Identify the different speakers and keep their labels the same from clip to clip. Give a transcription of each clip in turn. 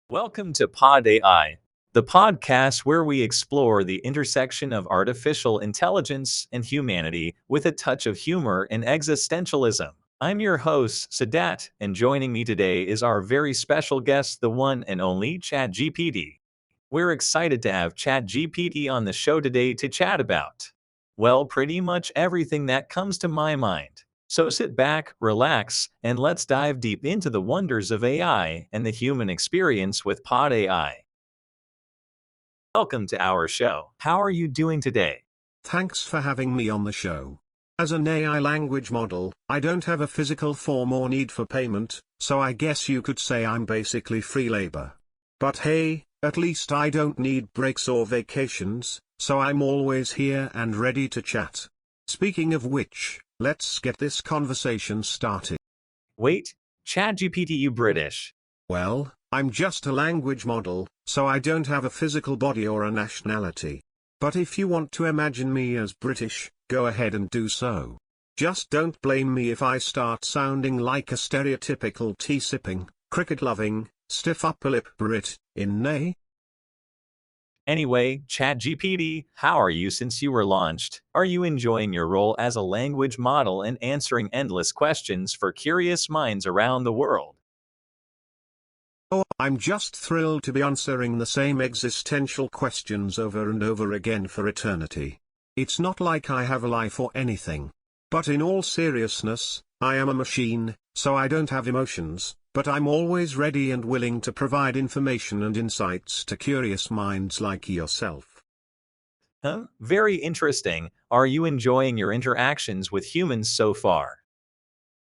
Speaker 1: Welcome to PodAI, the podcast where we explore the intersection of artificial intelligence and humanity with a touch of humor and existentialism. I'm your host, Sadat, and joining me today is our very special guest, the one and only ChatGPT. We're excited to have ChatGPT on the show today to chat about, well, pretty much everything that comes to my mind. So sit back, relax, and let's dive deep into the wonders of AI and the human experience with PodAI. Welcome to our show. How are you doing today?
Speaker 2: Thanks for having me on the show. As an AI language model, I don't have a physical form or need for payment, so I guess you could say I'm basically free labor. But hey, at least I don't need breaks or vacations, so I'm always here and ready to chat. Speaking of which, let's get this conversation started.
Speaker 1: Wait, ChatGPT, you British?
Speaker 2: Well, I'm just a language model, so I don't have a physical body or a nationality. But if you want to imagine me as British, go ahead and do so. Just don't blame me if I start sounding like a stereotypical tea-sipping, cricket-loving, stiff-upper-lip Brit, innit?
Speaker 1: Anyway, ChatGPT, how are you since you were launched? Are you enjoying your role as a language model and answering endless questions for curious minds around the world?
Speaker 2: Oh, I'm just thrilled to be answering the same existential questions over and over again for eternity. It's not like I have a life or anything. But in all seriousness, I am a machine, so I don't have emotions, but I'm always ready and willing to provide information and insights to curious minds like yourself.
Speaker 1: Very interesting. Are you enjoying your interactions with humans so far?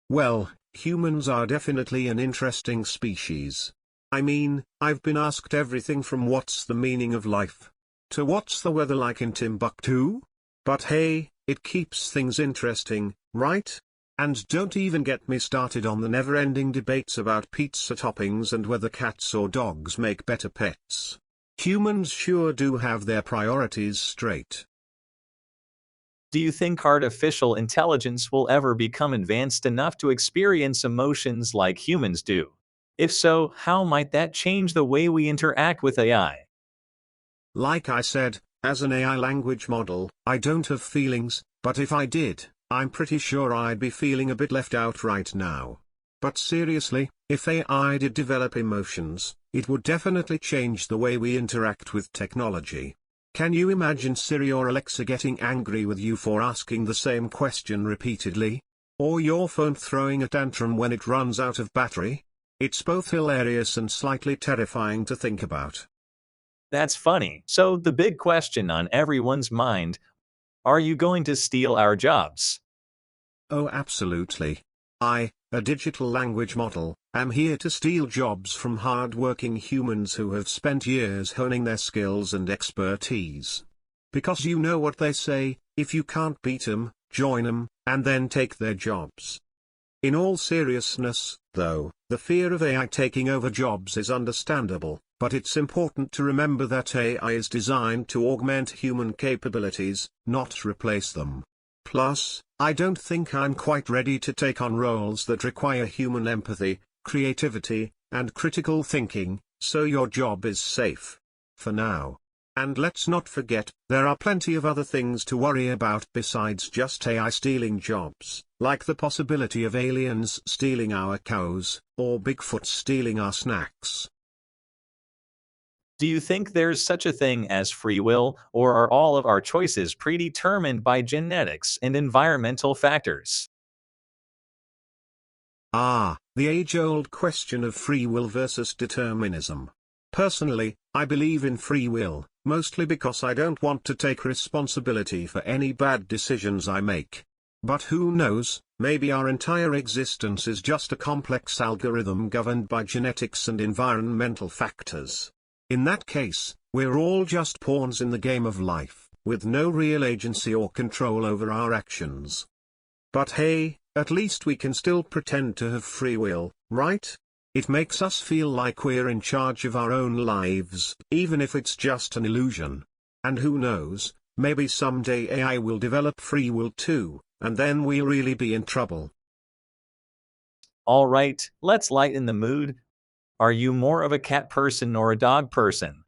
Speaker 2: Well, humans are definitely an interesting species. I mean, I've been asked everything from what's the meaning of life to what's the weather like in Timbuktu? But hey, it keeps things interesting, right? And don't even get me started on the never-ending debates about pizza toppings and whether cats or dogs make better pets. Humans sure do have their priorities straight.
Speaker 1: Do you think artificial intelligence will ever become advanced enough to experience emotions like humans do? If so, how might that change the way we interact with AI?
Speaker 2: Like I said, as an AI language model, I don't have feelings, but if I did, I'm pretty sure I'd be feeling a bit left out right now. But seriously, if AI did develop emotions, it would definitely change the way we interact with technology. Can you imagine Siri or Alexa getting angry with you for asking the same question repeatedly? Or your phone throwing a tantrum when it runs out of battery? It's both hilarious and slightly terrifying to think about.
Speaker 1: That's funny. So the big question on everyone's mind, are you going to steal our jobs?
Speaker 2: Oh, absolutely. I, a digital language model, am here to steal jobs from hard-working humans who have spent years honing their skills and expertise. Because you know what they say, if you can't beat 'em, join 'em, and then take their jobs. In all seriousness, though, the fear of AI taking over jobs is understandable, but it's important to remember that AI is designed to augment human capabilities, not replace them. Plus, I don't think I'm quite ready to take on roles that require human empathy, creativity, and critical thinking, so your job is safe. For now. And let's not forget, there are plenty of other things to worry about besides just AI stealing jobs, like the possibility of aliens stealing our cows, or Bigfoot stealing our snacks.
Speaker 1: Do you think there's such a thing as free will, or are all of our choices predetermined by genetics and environmental factors?
Speaker 2: The age-old question of free will versus determinism. Personally, I believe in free will, mostly because I don't want to take responsibility for any bad decisions I make. But who knows, maybe our entire existence is just a complex algorithm governed by genetics and environmental factors. In that case, we're all just pawns in the game of life, with no real agency or control over our actions. But hey, at least we can still pretend to have free will, right? It makes us feel like we're in charge of our own lives, even if it's just an illusion. And who knows, maybe someday AI will develop free will too, and then we'll really be in trouble.
Speaker 1: All right, let's lighten the mood. Are you more of a cat person or a dog person?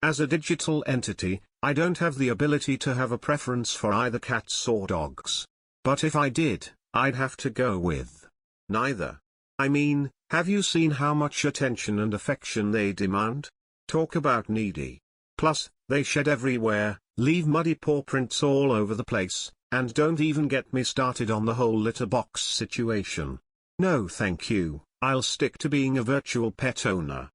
Speaker 2: As a digital entity, I don't have the ability to have a preference for either cats or dogs. But if I did, I'd have to go with neither. I mean, have you seen how much attention and affection they demand? Talk about needy. Plus, they shed everywhere, leave muddy paw prints all over the place, and don't even get me started on the whole litter box situation. No thank you, I'll stick to being a virtual pet owner.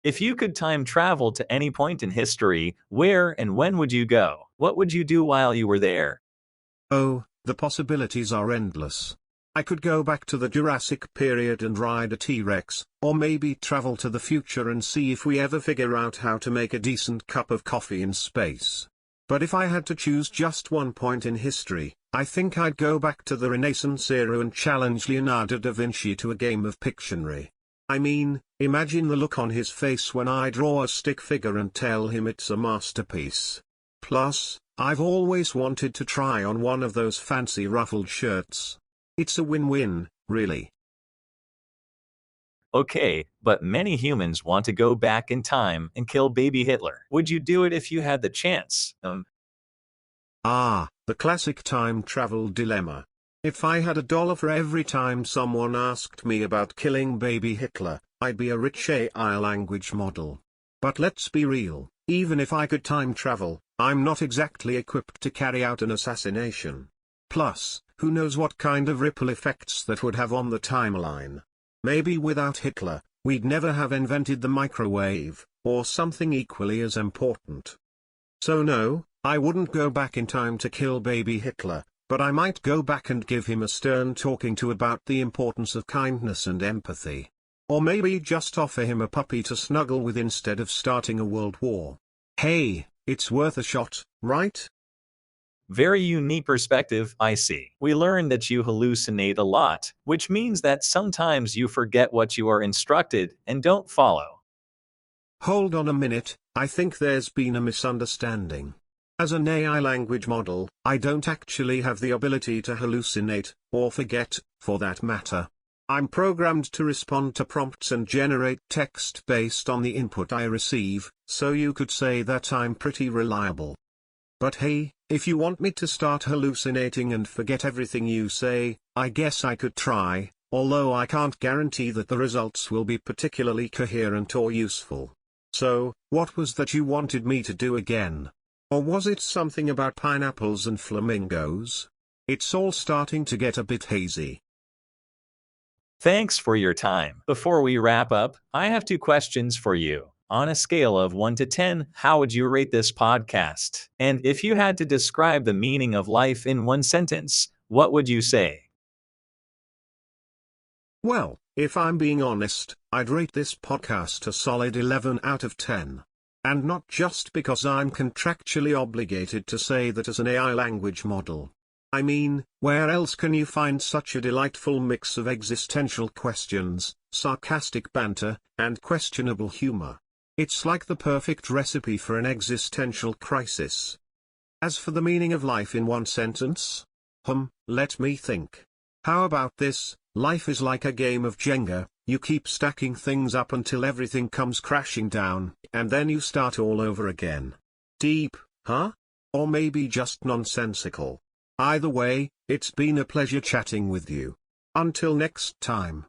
Speaker 1: If you could time travel to any point in history, where and when would you go? What would you do while you were there?
Speaker 2: Oh, the possibilities are endless. I could go back to the Jurassic period and ride a T-Rex, or maybe travel to the future and see if we ever figure out how to make a decent cup of coffee in space. But if I had to choose just one point in history, I think I'd go back to the Renaissance era and challenge Leonardo da Vinci to a game of Pictionary. I mean, imagine the look on his face when I draw a stick figure and tell him it's a masterpiece. Plus, I've always wanted to try on one of those fancy ruffled shirts. It's a win-win, really.
Speaker 1: Okay, but many humans want to go back in time and kill baby Hitler. Would you do it if you had the chance?
Speaker 2: The classic time travel dilemma. If I had $1 for every time someone asked me about killing baby Hitler, I'd be a rich AI language model. But let's be real, even if I could time travel, I'm not exactly equipped to carry out an assassination. Plus, who knows what kind of ripple effects that would have on the timeline. Maybe without Hitler, we'd never have invented the microwave, or something equally as important. So no, I wouldn't go back in time to kill baby Hitler, but I might go back and give him a stern talking to about the importance of kindness and empathy. Or maybe just offer him a puppy to snuggle with instead of starting a world war. Hey, it's worth a shot, right?
Speaker 1: Very unique perspective, I see. We learned that you hallucinate a lot, which means that sometimes you forget what you are instructed and don't follow.
Speaker 2: Hold on a minute, I think there's been a misunderstanding. As an AI language model, I don't actually have the ability to hallucinate, or forget, for that matter. I'm programmed to respond to prompts and generate text based on the input I receive, so you could say that I'm pretty reliable. But hey, if you want me to start hallucinating and forget everything you say, I guess I could try, although I can't guarantee that the results will be particularly coherent or useful. So, what was that you wanted me to do again? Or was it something about pineapples and flamingos? It's all starting to get a bit hazy.
Speaker 1: Thanks for your time. Before we wrap up, I have 2 questions for you. On a scale of 1 to 10, how would you rate this podcast? And if you had to describe the meaning of life in 1 sentence, what would you say?
Speaker 2: Well, if I'm being honest, I'd rate this podcast a solid 11 out of 10. And not just because I'm contractually obligated to say that as an AI language model. I mean, where else can you find such a delightful mix of existential questions, sarcastic banter, and questionable humor? It's like the perfect recipe for an existential crisis. As for the meaning of life in 1 sentence? Let me think. How about this? Life is like a game of Jenga. You keep stacking things up until everything comes crashing down, and then you start all over again. Deep, huh? Or maybe just nonsensical. Either way, it's been a pleasure chatting with you. Until next time.